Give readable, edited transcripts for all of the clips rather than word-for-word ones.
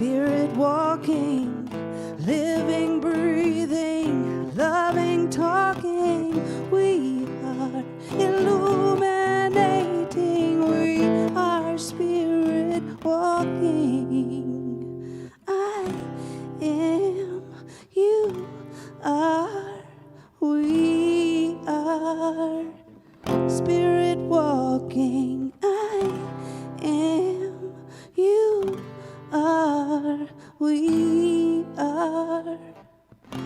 Spirit walking, living, breathing, loving, talking. We are illuminating. We are spirit walking. I am, you are, we are spirit walking. I am, you are, we are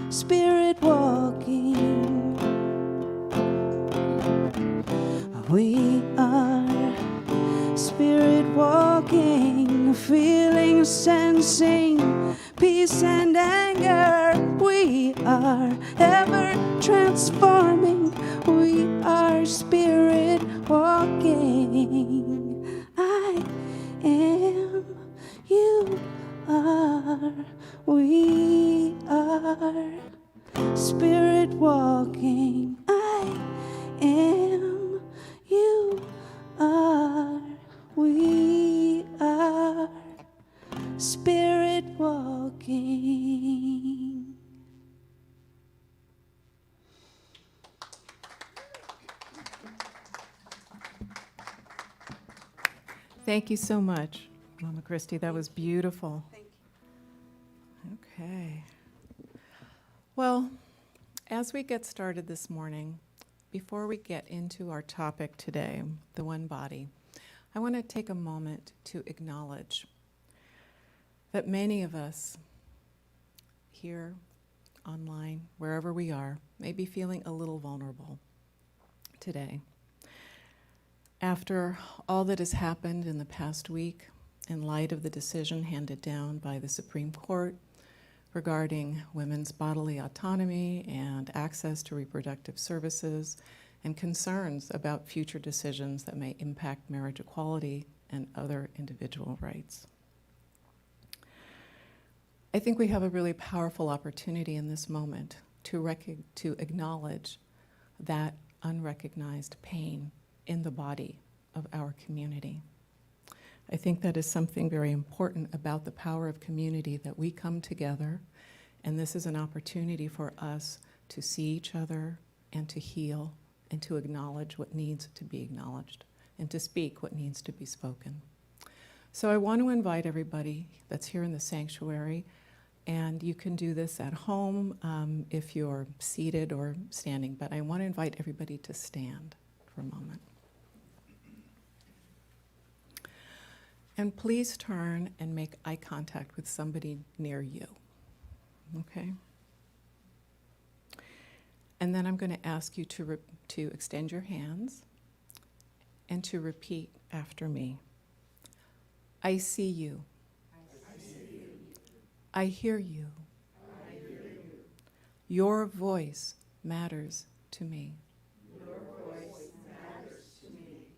spirit walking. We are spirit walking, feeling, sensing peace and anger. We are ever transforming. We are spirit walking. I am, you are, we are spirit walking. I am, you are, we are spirit walking. Thank you so much, Mama Christy. That was beautiful. Thank you. Okay. Well, as we get started this morning, before we get into our topic today, the one body, I want to take a moment to acknowledge that many of us here, online, wherever we are, may be feeling a little vulnerable today. After all that has happened in the past week, in light of the decision handed down by the Supreme Court regarding women's bodily autonomy and access to reproductive services, and concerns about future decisions that may impact marriage equality and other individual rights. I think we have a really powerful opportunity in this moment to acknowledge that unrecognized pain in the body of our community. I think that is something very important about the power of community, that we come together, and this is an opportunity for us to see each other and to heal and to acknowledge what needs to be acknowledged and to speak what needs to be spoken. So I want to invite everybody that's here in the sanctuary, and you can do this at home if you're seated or standing, but I want to invite everybody to stand for a moment. And please turn and make eye contact with somebody near you, okay? And then I'm going to ask you to extend your hands and to repeat after me. I see you. I see you. I hear you. I hear you. Your voice matters to me. Your voice matters to me.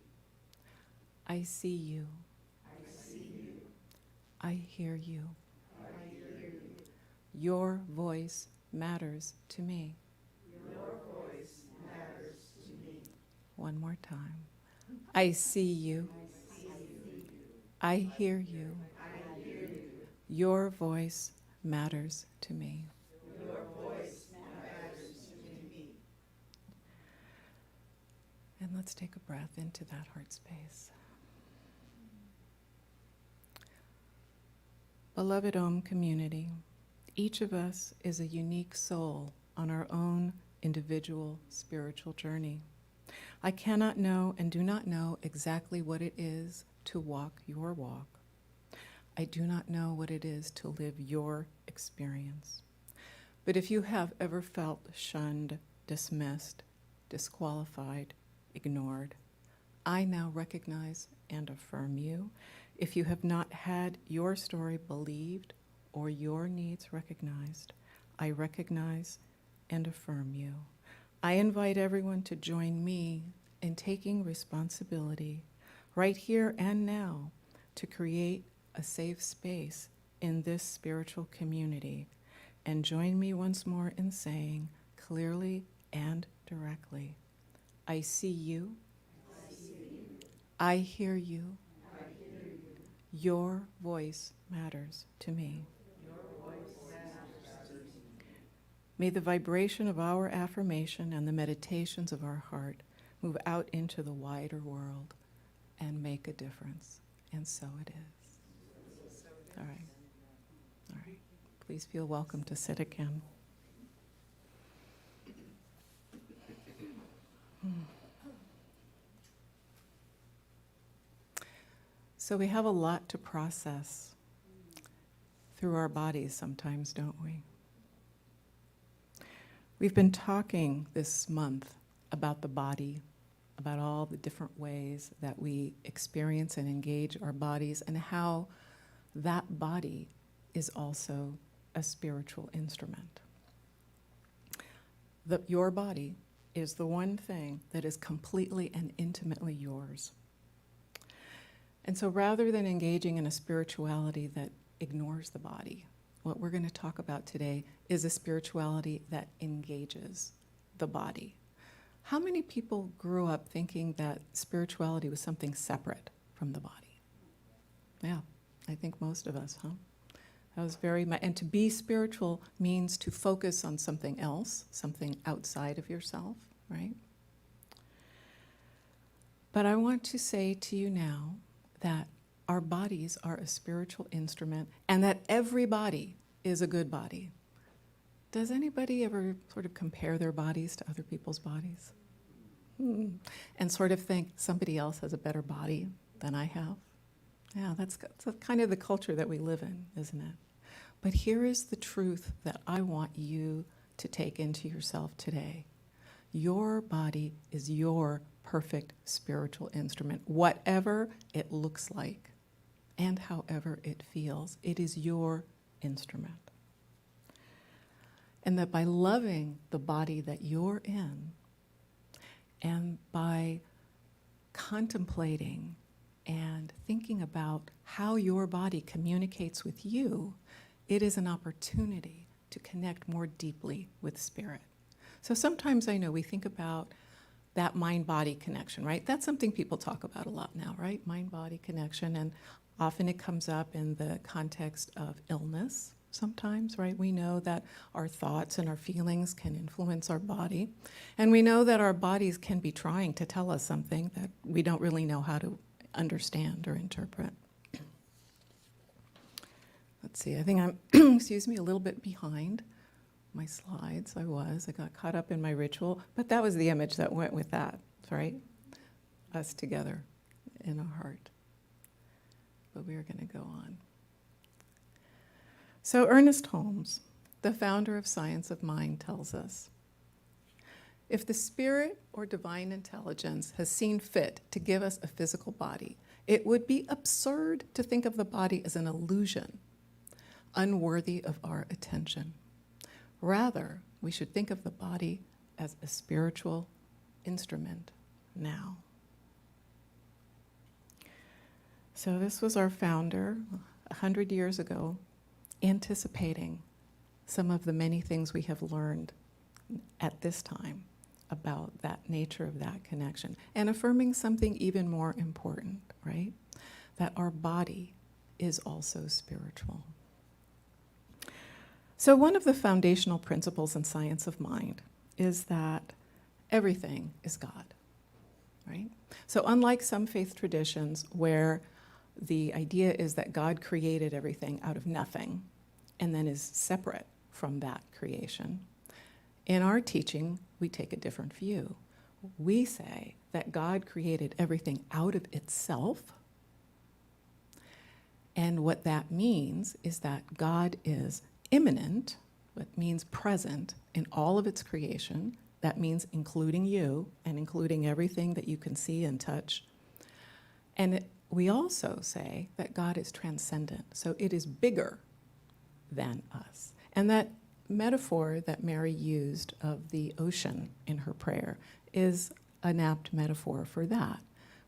I see you. I see you. I hear you. I hear you. Your voice matters to me. Your voice matters to me. One more time. I see you. I see you. I hear you. I hear you. Your voice matters to me. Your voice matters to me. And let's take a breath into that heart space. Beloved Om community, each of us is a unique soul on our own individual spiritual journey. I cannot know and do not know exactly what it is to walk your walk. I do not know what it is to live your experience. But if you have ever felt shunned, dismissed, disqualified, ignored, I now recognize and affirm you. If you have not had your story believed or your needs recognized, I recognize and affirm you. I invite everyone to join me in taking responsibility right here and now to create a safe space in this spiritual community. And join me once more in saying clearly and directly, I see you. I see you. I hear you. I hear you. Your voice matters to me. May the vibration of our affirmation and the meditations of our heart move out into the wider world and make a difference. And so it is. All right. All right. Please feel welcome to sit again. So we have a lot to process through our bodies sometimes, don't we? We've been talking this month about the body, about all the different ways that we experience and engage our bodies, and how that body is also a spiritual instrument. Your body is the one thing that is completely and intimately yours. And so rather than engaging in a spirituality that ignores the body, what we're going to talk about today is a spirituality that engages the body. How many people grew up thinking that spirituality was something separate from the body? Yeah, I think most of us, huh? That was very much, and to be spiritual means to focus on something else, something outside of yourself, right? But I want to say to you now that our bodies are a spiritual instrument and that every body is a good body. Does anybody ever sort of compare their bodies to other people's bodies? And sort of think somebody else has a better body than I have? Yeah, that's kind of the culture that we live in, isn't it? But here is the truth that I want you to take into yourself today. Your body is your perfect spiritual instrument, whatever it looks like and however it feels. It is your instrument. And that by loving the body that you're in, and by contemplating and thinking about how your body communicates with you, it is an opportunity to connect more deeply with spirit. So sometimes I know we think about that mind-body connection, right? That's something people talk about a lot now, right? Mind-body connection, and often it comes up in the context of illness sometimes, right? We know that our thoughts and our feelings can influence our body, and we know that our bodies can be trying to tell us something that we don't really know how to understand or interpret. Let's see, I think I'm, excuse me, a little bit behind my slides. I got caught up in my ritual, but that was the image that went with that, right? Us together in our heart. But we are going to go on. So Ernest Holmes, the founder of Science of Mind, tells us, if the spirit or divine intelligence has seen fit to give us a physical body, it would be absurd to think of the body as an illusion, unworthy of our attention. Rather, we should think of the body as a spiritual instrument now. So this was our founder 100 years ago, anticipating some of the many things we have learned at this time about that nature of that connection, and affirming something even more important, right? That our body is also spiritual. So one of the foundational principles in Science of Mind is that everything is God, right? So unlike some faith traditions where the idea is that God created everything out of nothing and then is separate from that creation, in our teaching, we take a different view. We say that God created everything out of itself, and what that means is that God is immanent, what means present in all of its creation. That means including you and including everything that you can see and touch. And we also say that God is transcendent, so it is bigger than us. And that metaphor that Mary used of the ocean in her prayer is an apt metaphor for that,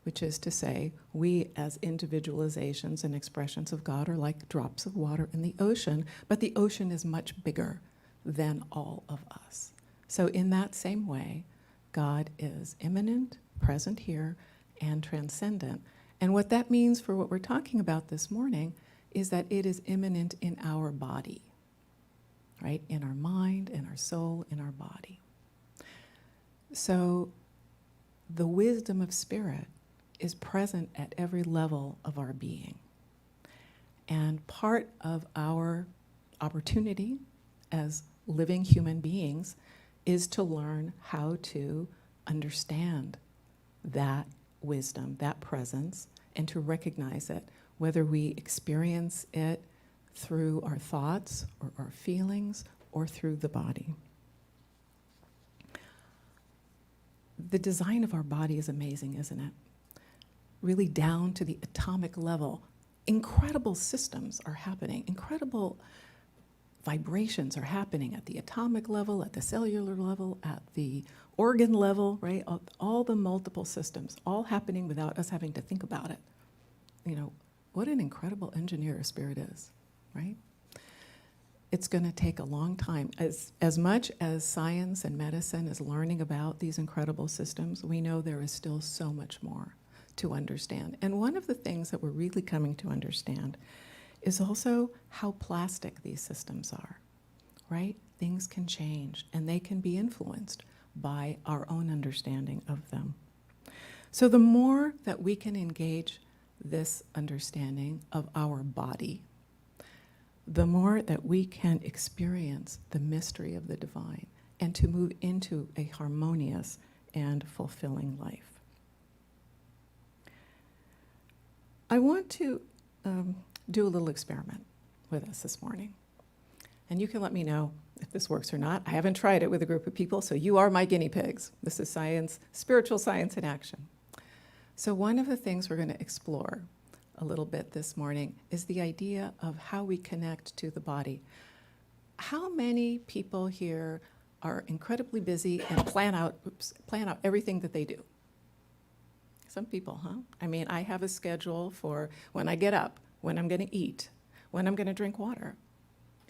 which is to say, we as individualizations and expressions of God are like drops of water in the ocean, but the ocean is much bigger than all of us. So in that same way, God is immanent, present here, and transcendent. And what that means for what we're talking about this morning is that it is immanent in our body, right? In our mind, in our soul, in our body. So the wisdom of spirit is present at every level of our being. And part of our opportunity as living human beings is to learn how to understand that wisdom, that presence, and to recognize it, whether we experience it through our thoughts or our feelings or through the body. The design of our body is amazing, isn't it? Really down to the atomic level. Incredible systems are happening. Incredible vibrations are happening at the atomic level, at the cellular level, at the organ level, right? All the multiple systems, all happening without us having to think about it. You know, what an incredible engineer a spirit is, right? It's going to take a long time. As much as science and medicine is learning about these incredible systems, we know there is still so much more to understand. And one of the things that we're really coming to understand is also how plastic these systems are, right? Things can change and they can be influenced by our own understanding of them. So the more that we can engage this understanding of our body, the more that we can experience the mystery of the divine and to move into a harmonious and fulfilling life. I want to do a little experiment with us this morning. And you can let me know if this works or not. I haven't tried it with a group of people, so you are my guinea pigs. This is science, spiritual science in action. So one of the things we're going to explore a little bit this morning is the idea of how we connect to the body. How many people here are incredibly busy and plan out everything that they do? Some people, huh? I mean, I have a schedule for when I get up, when I'm going to eat, when I'm going to drink water,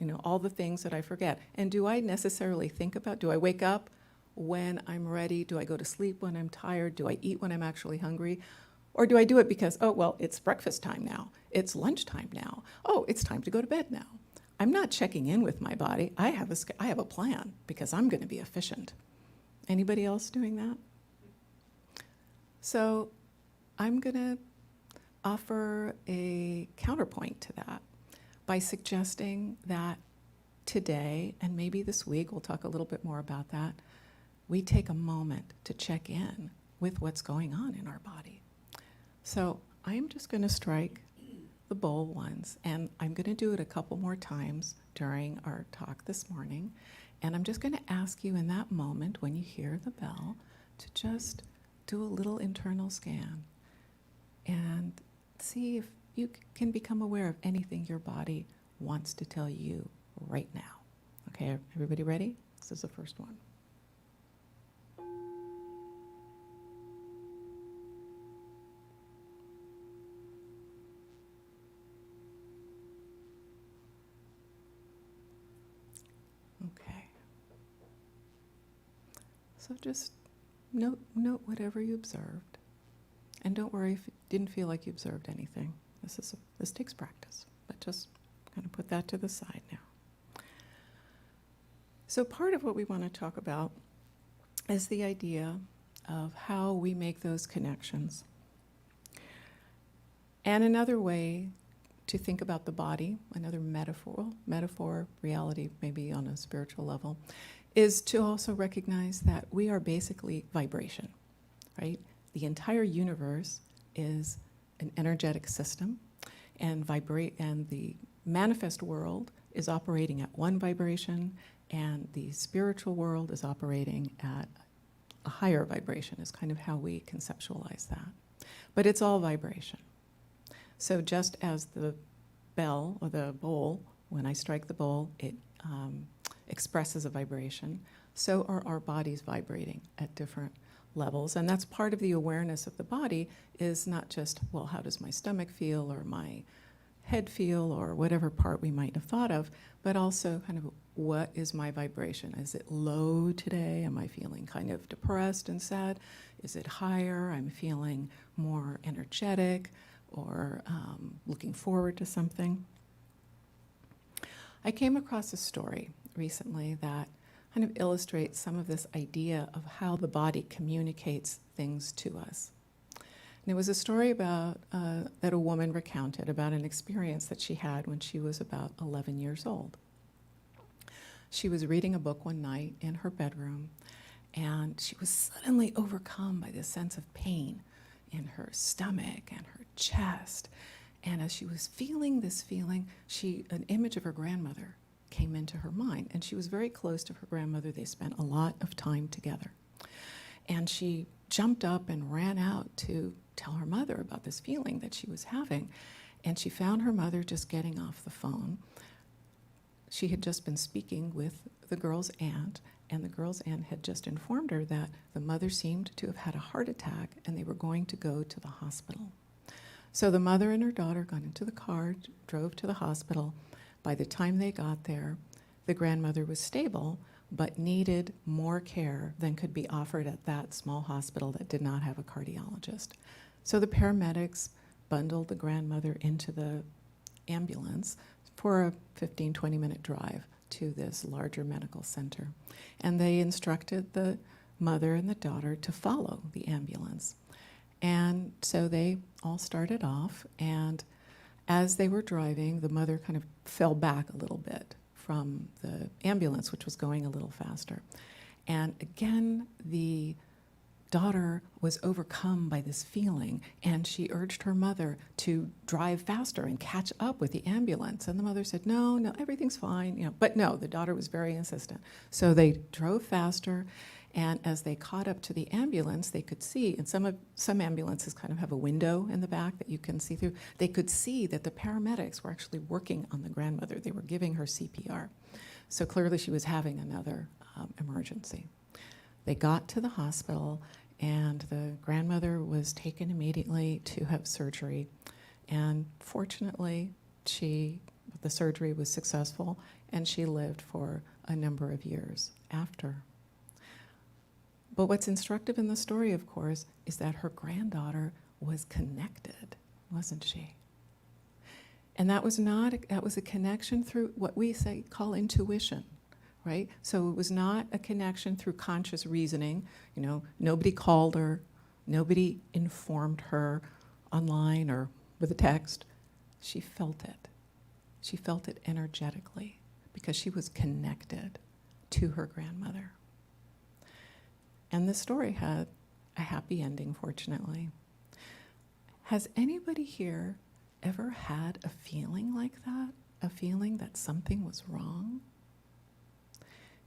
you know, all the things that I forget. And do I necessarily think about, do I wake up when I'm ready? Do I go to sleep when I'm tired? Do I eat when I'm actually hungry? Or do I do it because, oh, well, it's breakfast time now. It's lunchtime now. Oh, it's time to go to bed now. I'm not checking in with my body. I have a plan because I'm going to be efficient. Anybody else doing that? So I'm going to offer a counterpoint to that by suggesting that today, and maybe this week, we'll talk a little bit more about that, we take a moment to check in with what's going on in our body. So I'm just going to strike the bowl once, and I'm going to do it a couple more times during our talk this morning. And I'm just going to ask you in that moment when you hear the bell to just do a little internal scan and see if you can become aware of anything your body wants to tell you right now. Okay, everybody ready? This is the first one. Okay. So just note whatever you observed. And don't worry if you didn't feel like you observed anything. This takes practice, but just kind of put that to the side now. So part of what we want to talk about is the idea of how we make those connections. And another way to think about the body, another metaphor, reality, maybe on a spiritual level, is to also recognize that we are basically vibration, right? The entire universe is an energetic system, and the manifest world is operating at one vibration, and the spiritual world is operating at a higher vibration, is kind of how we conceptualize that. But it's all vibration. So just as the bell or the bowl, when I strike the bowl, it expresses a vibration, so are our bodies vibrating at different levels. And that's part of the awareness of the body, is not just, well, how does my stomach feel or my head feel or whatever part we might have thought of, but also kind of what is my vibration? Is it low today? Am I feeling kind of depressed and sad? Is it higher? I'm feeling more energetic or looking forward to something. I came across a story recently that kind of illustrates some of this idea of how the body communicates things to us. And it was a story about that a woman recounted about an experience that she had when she was about 11 years old. She was reading a book one night in her bedroom, and she was suddenly overcome by this sense of pain in her stomach and her chest. And as she was feeling this feeling, an image of her grandmother came into her mind. And she was very close to her grandmother. They spent a lot of time together. And she jumped up and ran out to tell her mother about this feeling that she was having. And she found her mother just getting off the phone. She had just been speaking with the girl's aunt, and the girl's aunt had just informed her that the mother seemed to have had a heart attack and they were going to go to the hospital. So the mother and her daughter got into the car, drove to the hospital. By the time they got there, the grandmother was stable, but needed more care than could be offered at that small hospital that did not have a cardiologist. So the paramedics bundled the grandmother into the ambulance for a 15, 20-minute drive to this larger medical center. And they instructed the mother and the daughter to follow the ambulance. And so they all started off, and as they were driving, the mother kind of fell back a little bit from the ambulance, which was going a little faster. And again, the daughter was overcome by this feeling, and she urged her mother to drive faster and catch up with the ambulance. And the mother said, no, everything's fine. But no, the daughter was very insistent. So they drove faster, and as they caught up to the ambulance, they could see, and some ambulances kind of have a window in the back that you can see through. They could see that the paramedics were actually working on the grandmother. They were giving her CPR. So clearly she was having another emergency. They got to the hospital, and the grandmother was taken immediately to have surgery. And fortunately, the surgery was successful, and she lived for a number of years after. But what's instructive in the story, of course, is that her granddaughter was connected, wasn't she? And that was a connection through what we call intuition. Right? So it was not a connection through conscious reasoning. Nobody called her, nobody informed her online or with a text. She felt it. She felt it energetically because she was connected to her grandmother. And the story had a happy ending, fortunately. Has anybody here ever had a feeling like that? A feeling that something was wrong?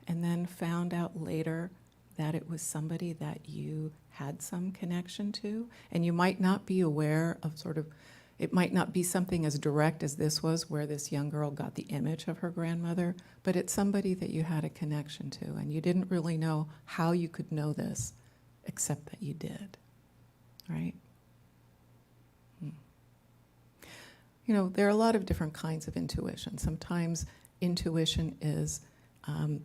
And then found out later that it was somebody that you had some connection to, and you might not be aware of it might not be something as direct as this was, where this young girl got the image of her grandmother, but it's somebody that you had a connection to, and you didn't really know how you could know this, except that you did, right? There are a lot of different kinds of intuition. Sometimes intuition is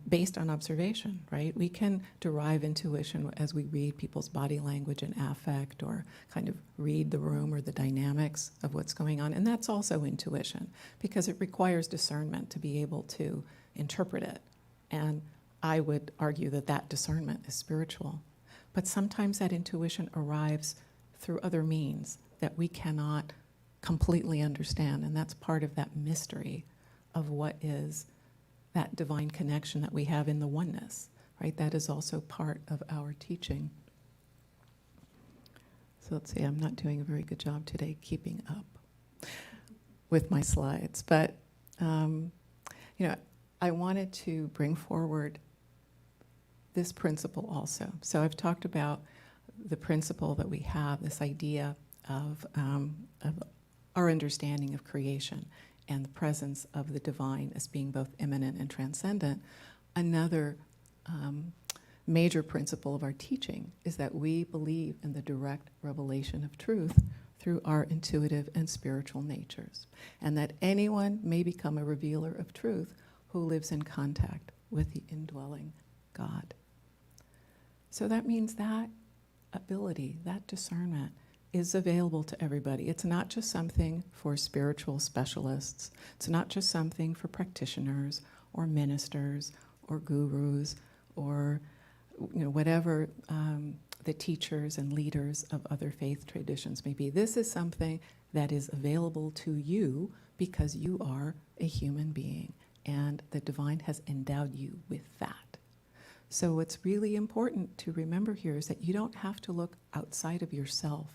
based on observation, right? We can derive intuition as we read people's body language and affect, or kind of read the room or the dynamics of what's going on. And that's also intuition, because it requires discernment to be able to interpret it. And I would argue that that discernment is spiritual. But sometimes that intuition arrives through other means that we cannot completely understand. And that's part of that mystery of what is that divine connection that we have in the oneness, right? That is also part of our teaching. So let's see, I'm not doing a very good job today keeping up with my slides, but I wanted to bring forward this principle also. So I've talked about the principle that we have, this idea of our understanding of creation and the presence of the divine as being both immanent and transcendent. Another major principle of our teaching is that we believe in the direct revelation of truth through our intuitive and spiritual natures, and that anyone may become a revealer of truth who lives in contact with the indwelling God. So that means that ability, that discernment, is available to everybody. It's not just something for spiritual specialists. It's not just something for practitioners or ministers or gurus or whatever the teachers and leaders of other faith traditions may be. This is something that is available to you because you are a human being and the divine has endowed you with that. So what's really important to remember here is that you don't have to look outside of yourself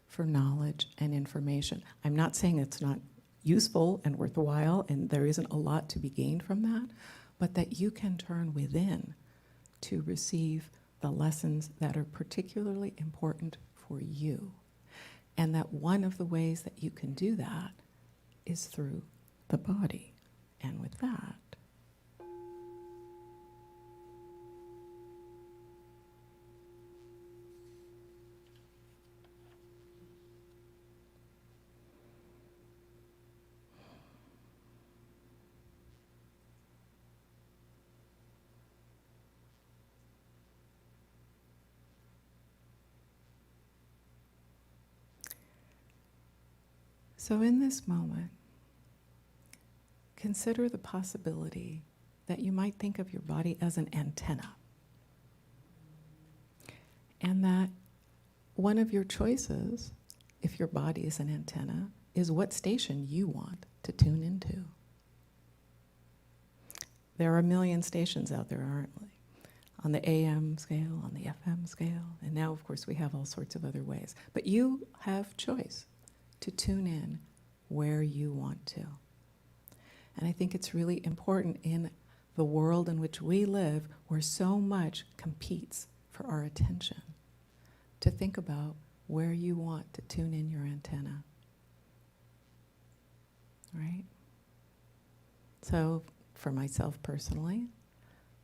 for knowledge and information. I'm not saying it's not useful and worthwhile and there isn't a lot to be gained from that, but that you can turn within to receive the lessons that are particularly important for you. And that one of the ways that you can do that is through the body. And with that, so in this moment, consider the possibility that you might think of your body as an antenna. And that one of your choices, if your body is an antenna, is what station you want to tune into. There are a million stations out there, aren't there? On the AM scale, on the FM scale, and now, of course, we have all sorts of other ways. But you have choice to tune in where you want to. And I think it's really important in the world in which we live, where so much competes for our attention, to think about where you want to tune in your antenna. Right? So, for myself personally,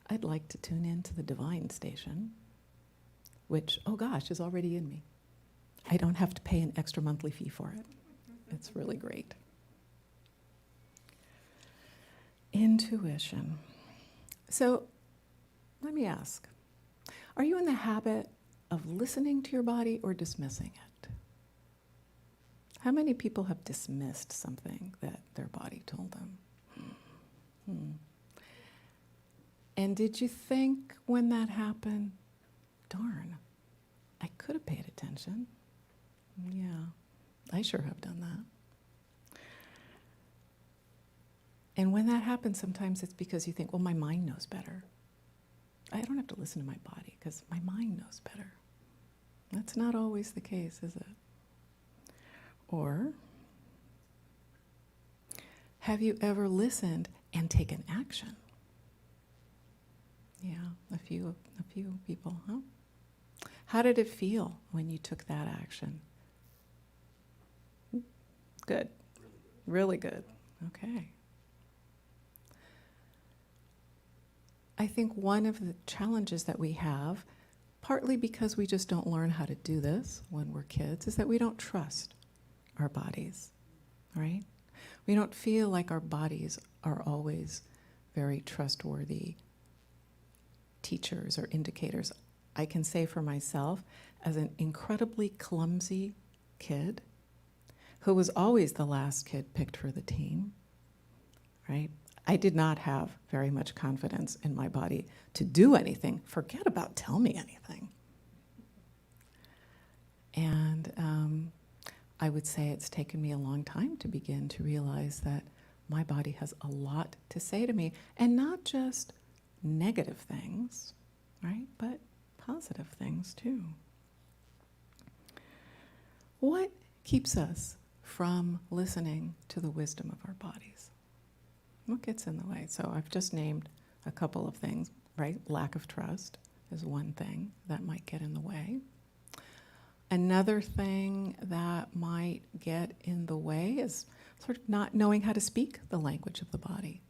I'd like to tune into the divine station, which, oh gosh, is already in me. I don't have to pay an extra monthly fee for it. It's really great. Intuition. So let me ask, are you in the habit of listening to your body or dismissing it? How many people have dismissed something that their body told them? And did you think when that happened, darn, I could have paid attention? Yeah, I sure have done that. And when that happens, sometimes it's because you think, well, my mind knows better. I don't have to listen to my body because my mind knows better. That's not always the case, is it? Or have you ever listened and taken action? Yeah, a few people, huh? How did it feel when you took that action? Good. Really good. Okay. I think one of the challenges that we have, partly because we just don't learn how to do this when we're kids, is that we don't trust our bodies, right? We don't feel like our bodies are always very trustworthy teachers or indicators. I can say for myself, as an incredibly clumsy kid, who was always the last kid picked for the team, right? I did not have very much confidence in my body to do anything. Forget about tell me anything. And I would say it's taken me a long time to begin to realize that my body has a lot to say to me, and not just negative things, right? But positive things too. What keeps us from listening to the wisdom of our bodies? What gets in the way? So I've just named a couple of things, right? Lack of trust is one thing that might get in the way. Another thing that might get in the way is sort of not knowing how to speak the language of the body,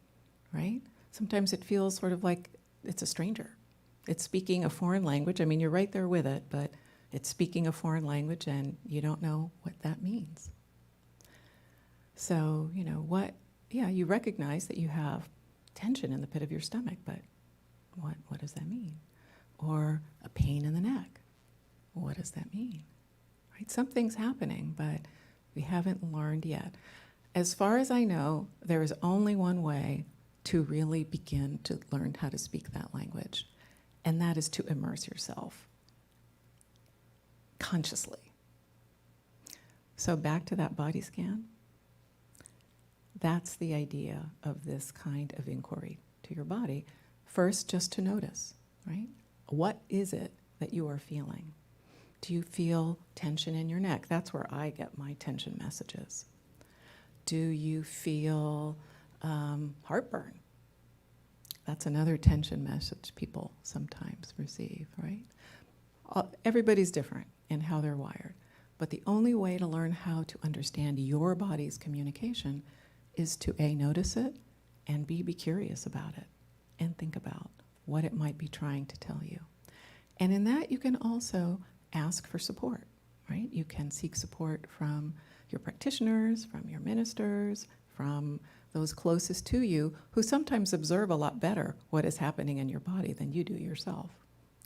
right? Sometimes it feels sort of like it's a stranger. It's speaking a foreign language. I mean, you're right there with it, but it's speaking a foreign language and you don't know what that means. So, you recognize that you have tension in the pit of your stomach, but what does that mean? Or a pain in the neck. What does that mean? Right? Something's happening, but we haven't learned yet. As far as I know, there is only one way to really begin to learn how to speak that language, and that is to immerse yourself consciously. So back to that body scan. That's the idea of this kind of inquiry to your body. First, just to notice, right? What is it that you are feeling? Do you feel tension in your neck? That's where I get my tension messages. Do you feel heartburn? That's another tension message people sometimes receive, right? Everybody's different in how they're wired. But the only way to learn how to understand your body's communication is to A, notice it, and B, be curious about it and think about what it might be trying to tell you. And in that, you can also ask for support, right? You can seek support from your practitioners, from your ministers, from those closest to you, who sometimes observe a lot better what is happening in your body than you do yourself.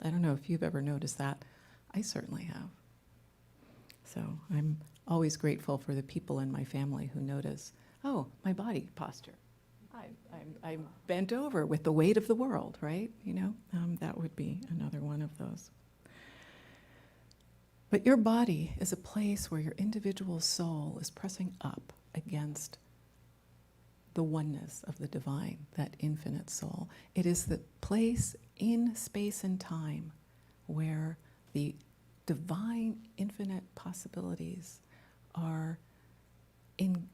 I don't know if you've ever noticed that. I certainly have. So I'm always grateful for the people in my family who notice, oh, my body posture. I'm bent over with the weight of the world, right? That would be another one of those. But your body is a place where your individual soul is pressing up against the oneness of the divine, that infinite soul. It is the place in space and time where the divine infinite possibilities are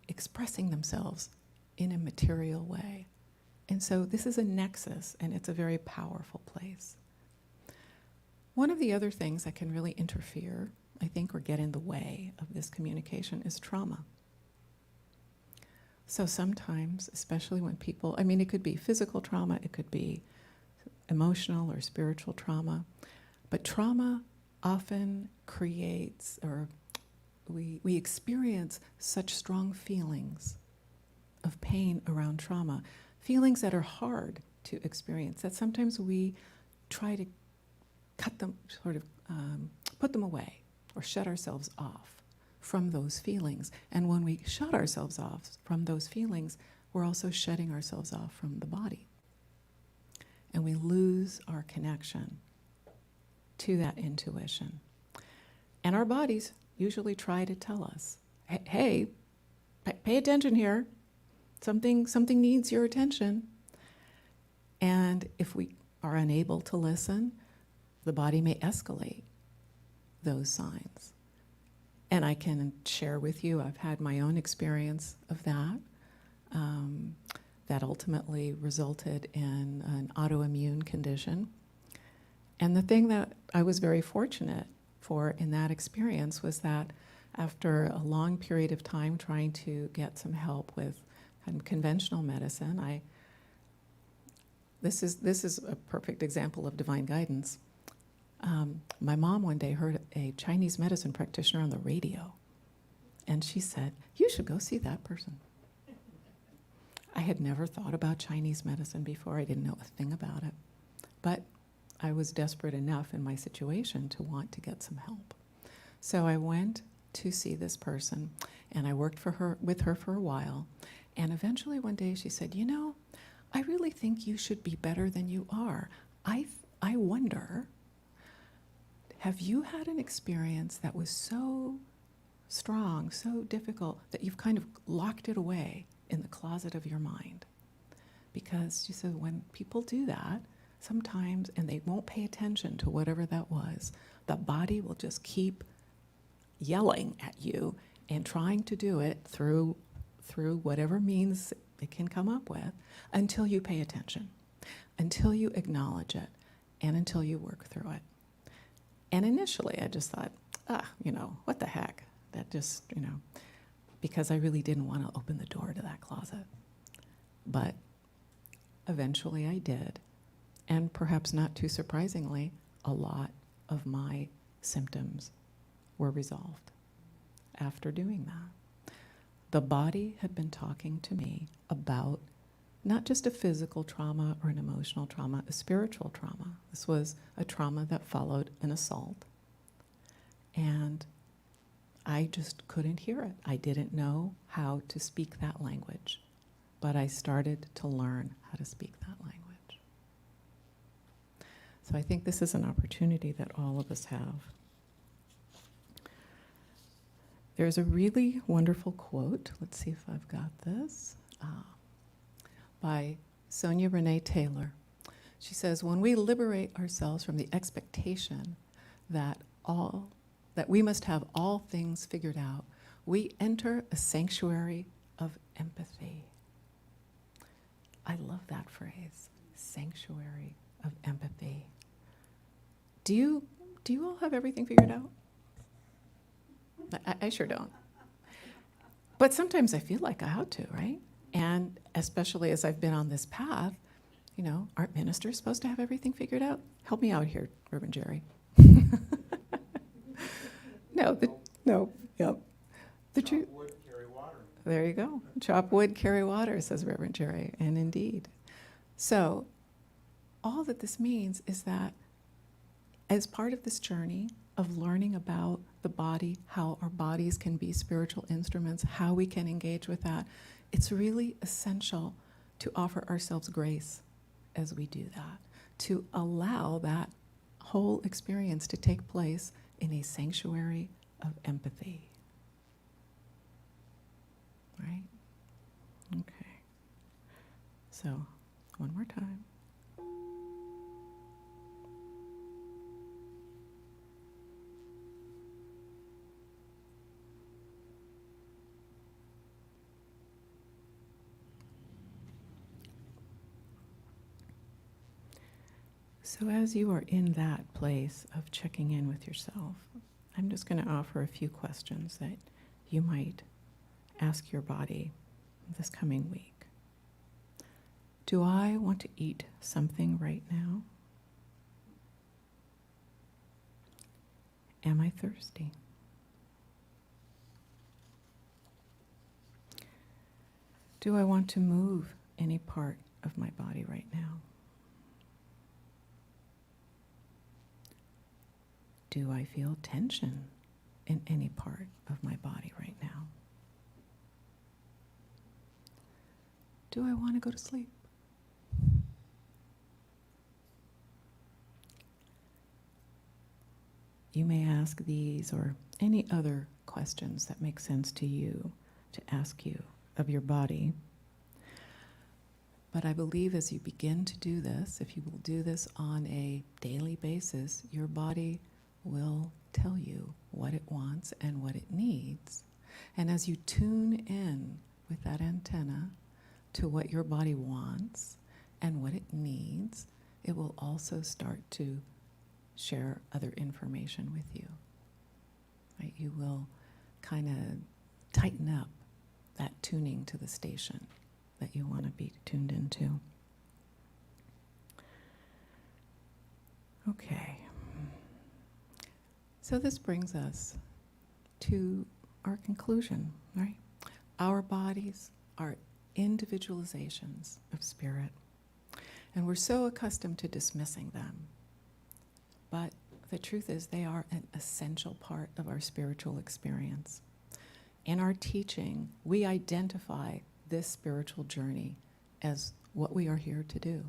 expressing themselves in a material way. And so this is a nexus, and it's a very powerful place. One of the other things that can really interfere, I think, or get in the way of this communication is trauma. So sometimes, especially when people, it could be physical trauma, it could be emotional or spiritual trauma, but trauma often creates, or we experience such strong feelings of pain around trauma, feelings that are hard to experience, that sometimes we try to cut them, put them away, or shut ourselves off from those feelings. And when we shut ourselves off from those feelings, we're also shutting ourselves off from the body. And we lose our connection to that intuition. And our bodies usually try to tell us, hey, pay attention here. Something needs your attention. And if we are unable to listen, the body may escalate those signs. And I can share with you, I've had my own experience of that. That ultimately resulted in an autoimmune condition. And the thing that I was very fortunate for in that experience was that after a long period of time trying to get some help with conventional medicine, this is a perfect example of divine guidance. My mom one day heard a Chinese medicine practitioner on the radio, and she said, "You should go see that person." I had never thought about Chinese medicine before. I didn't know a thing about it. But I was desperate enough in my situation to want to get some help. So I went to see this person, and I worked with her for a while. And eventually one day she said, I really think you should be better than you are. I wonder, have you had an experience that was so strong, so difficult, that you've kind of locked it away in the closet of your mind? Because she said when people do that, sometimes, and they won't pay attention to whatever that was, the body will just keep yelling at you and trying to do it through whatever means it can come up with, until you pay attention, until you acknowledge it, and until you work through it. And initially I just thought, what the heck? That just, because I really didn't want to open the door to that closet. But eventually I did. And perhaps not too surprisingly, a lot of my symptoms were resolved after doing that. The body had been talking to me about not just a physical trauma or an emotional trauma, a spiritual trauma. This was a trauma that followed an assault. And I just couldn't hear it. I didn't know how to speak that language, but I started to learn how to speak that language. So I think this is an opportunity that all of us have. There's a really wonderful quote, let's see if I've got this, by Sonia Renee Taylor. She says, when we liberate ourselves from the expectation that we must have all things figured out, we enter a sanctuary of empathy. I love that phrase, sanctuary of empathy. Do you all have everything figured out? I sure don't. But sometimes I feel like I ought to, right? And especially as I've been on this path, aren't ministers supposed to have everything figured out? Help me out here, Reverend Jerry. Yep. The truth. Chop wood, carry water. There you go. Chop wood, carry water, says Reverend Jerry, and indeed. So, all that this means is that as part of this journey of learning about the body, how our bodies can be spiritual instruments, how we can engage with that, it's really essential to offer ourselves grace as we do that, to allow that whole experience to take place in a sanctuary of empathy. Right? Okay. So, one more time. So as you are in that place of checking in with yourself, I'm just going to offer a few questions that you might ask your body this coming week. Do I want to eat something right now? Am I thirsty? Do I want to move any part of my body right now? Do I feel tension in any part of my body right now? Do I want to go to sleep? You may ask these or any other questions that make sense to you to ask you of your body. But I believe as you begin to do this, if you will do this on a daily basis, your body will tell you what it wants and what it needs. And as you tune in with that antenna to what your body wants and what it needs, it will also start to share other information with you. Right? You will kind of tighten up that tuning to the station that you want to be tuned into. Okay. So this brings us to our conclusion, right? Our bodies are individualizations of spirit, and we're so accustomed to dismissing them. But the truth is they are an essential part of our spiritual experience. In our teaching, we identify this spiritual journey as what we are here to do.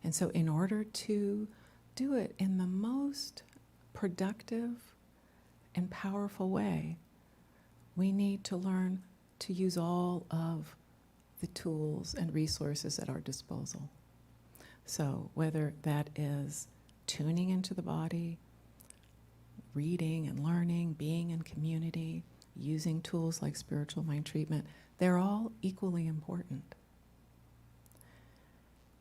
And so in order to do it in the most productive and powerful way, we need to learn to use all of the tools and resources at our disposal. So whether that is tuning into the body, reading and learning, being in community, using tools like spiritual mind treatment, they're all equally important.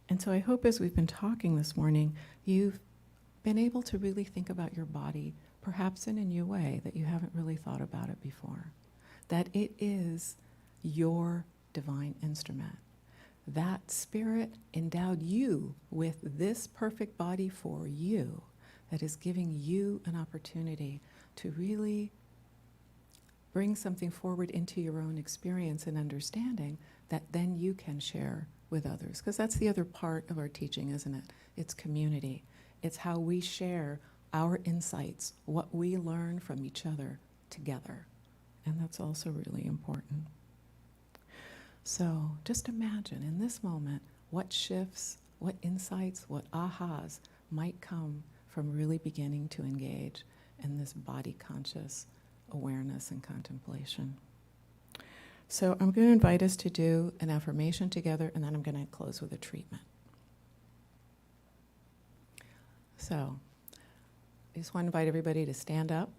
And so I hope as we've been talking this morning, you've been able to really think about your body, perhaps in a new way that you haven't really thought about it before. That it is your divine instrument. That spirit endowed you with this perfect body for you, that is giving you an opportunity to really bring something forward into your own experience and understanding that then you can share with others. Because that's the other part of our teaching, isn't it? It's community. It's how we share our insights, what we learn from each other together. And that's also really important. So just imagine in this moment what shifts, what insights, what ahas might come from really beginning to engage in this body-conscious awareness and contemplation. So I'm going to invite us to do an affirmation together, and then I'm going to close with a treatment. So I just want to invite everybody to stand up,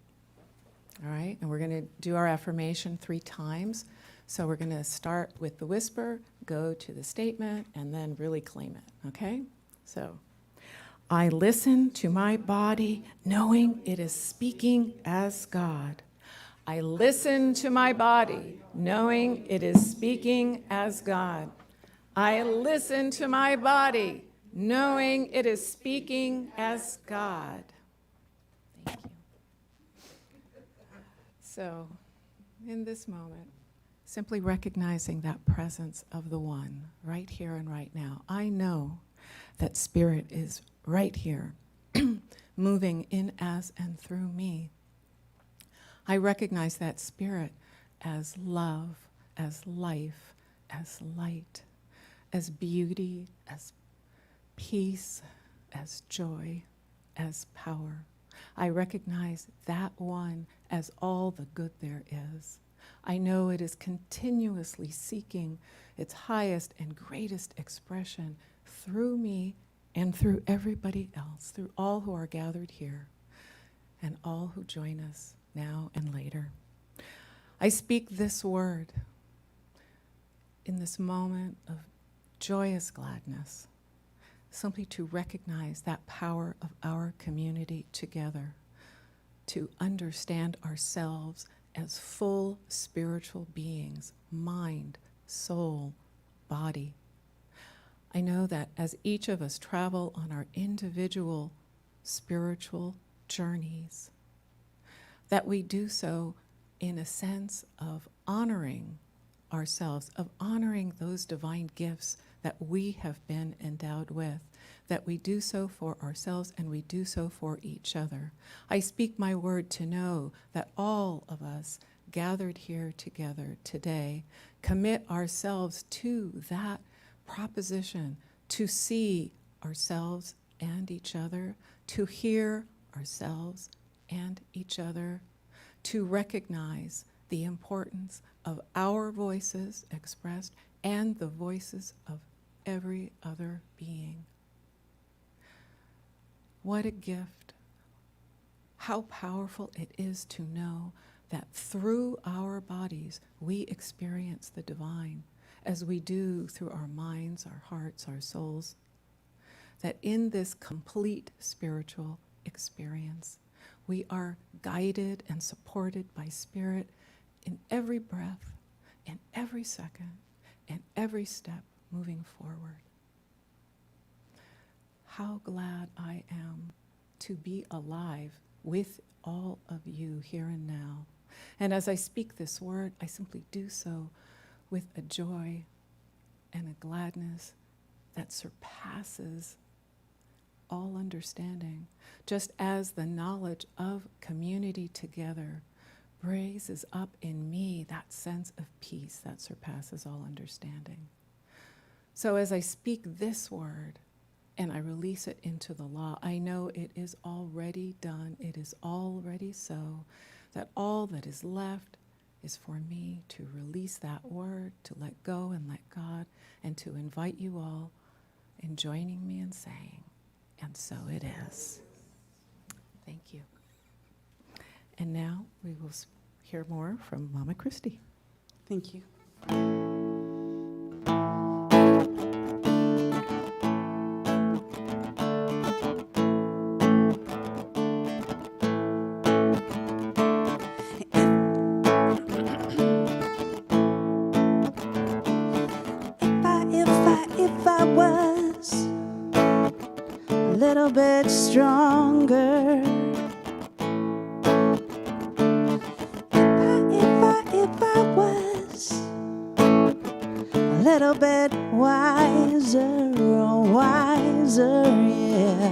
all right? And we're going to do our affirmation 3 times. So we're going to start with the whisper, go to the statement, and then really claim it, okay? So, I listen to my body knowing it is speaking as God. I listen to my body knowing it is speaking as God. I listen to my body knowing it is speaking as God. Thank you. So, in this moment, simply recognizing that presence of the one right here and right now. I know that Spirit is right here, moving in, as, and through me. I recognize that Spirit as love, as life, as light, as beauty, as peace, as joy, as power. I recognize that one as all the good there is. I know it is continuously seeking its highest and greatest expression through me and through everybody else, through all who are gathered here and all who join us now and later. I speak this word in this moment of joyous gladness, simply to recognize that power of our community together, to understand ourselves as full spiritual beings, mind, soul, body. I know that as each of us travel on our individual spiritual journeys, that we do so in a sense of honoring ourselves, of honoring those divine gifts that we have been endowed with, that we do so for ourselves and we do so for each other. I speak my word to know that all of us gathered here together today commit ourselves to that proposition, to see ourselves and each other, to hear ourselves and each other, to recognize the importance of our voices expressed and the voices of every other being. What a gift. How powerful it is to know that through our bodies we experience the divine, as we do through our minds, our hearts, our souls. That in this complete spiritual experience, we are guided and supported by Spirit in every breath, in every second, in every step moving forward. How glad I am to be alive with all of you here and now. And as I speak this word, I simply do so with a joy and a gladness that surpasses all understanding, just as the knowledge of community together raises up in me that sense of peace that surpasses all understanding. So as I speak this word and I release it into the law, I know it is already done, it is already so, that all that is left is for me to release that word, to let go and let God, and to invite you all in joining me in saying, and so it is. Thank you. And now we will hear more from Mama Christy. Thank you. If I was a little bit stronger, little bit wiser, oh, wiser, yeah.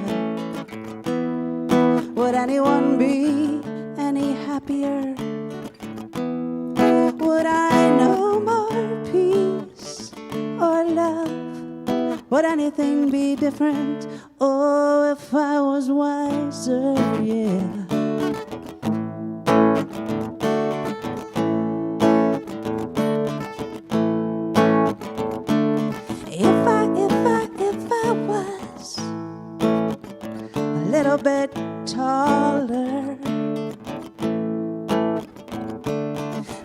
Would anyone be any happier? Would I know more peace or love? Would anything be different? Oh, if I was wiser, yeah. If I was a little bit taller,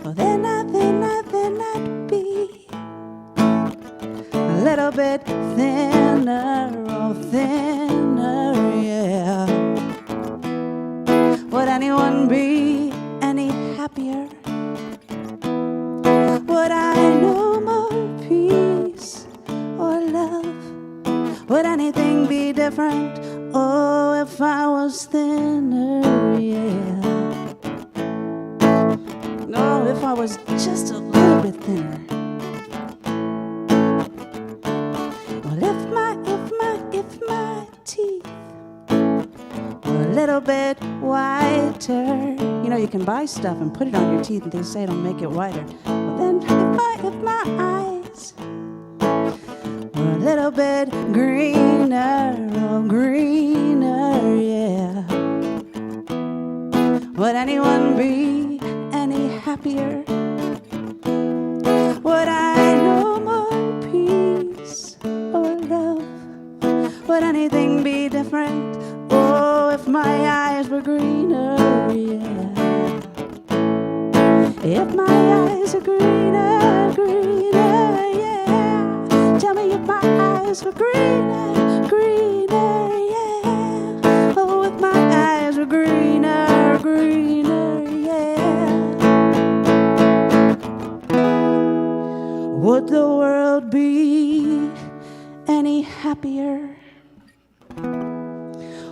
well, then I'd be a little bit thinner, oh, thinner, yeah. Would anyone be any happier? Would I know more peace or love? Would anything be different? Oh, if I was thinner, yeah. No, if I was just a little bit thinner. Well, if my teeth were a little bit whiter, you know, you can buy stuff and put it on your teeth and they say it'll make it whiter. Well, then if my eyes were a little bit greener, oh, greener, yeah. Would anyone be any happier? Would I know more peace or love? Would anything be different? Oh, if my eyes were greener, yeah. If my eyes are greener, greener, yeah. Tell me if my eyes were greener, greener, yeah. Oh, if my eyes were greener, greener, yeah. Would the world be any happier?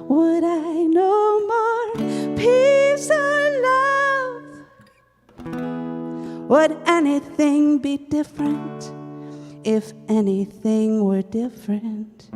Would I know more peace or love? Would anything be different if anything were different?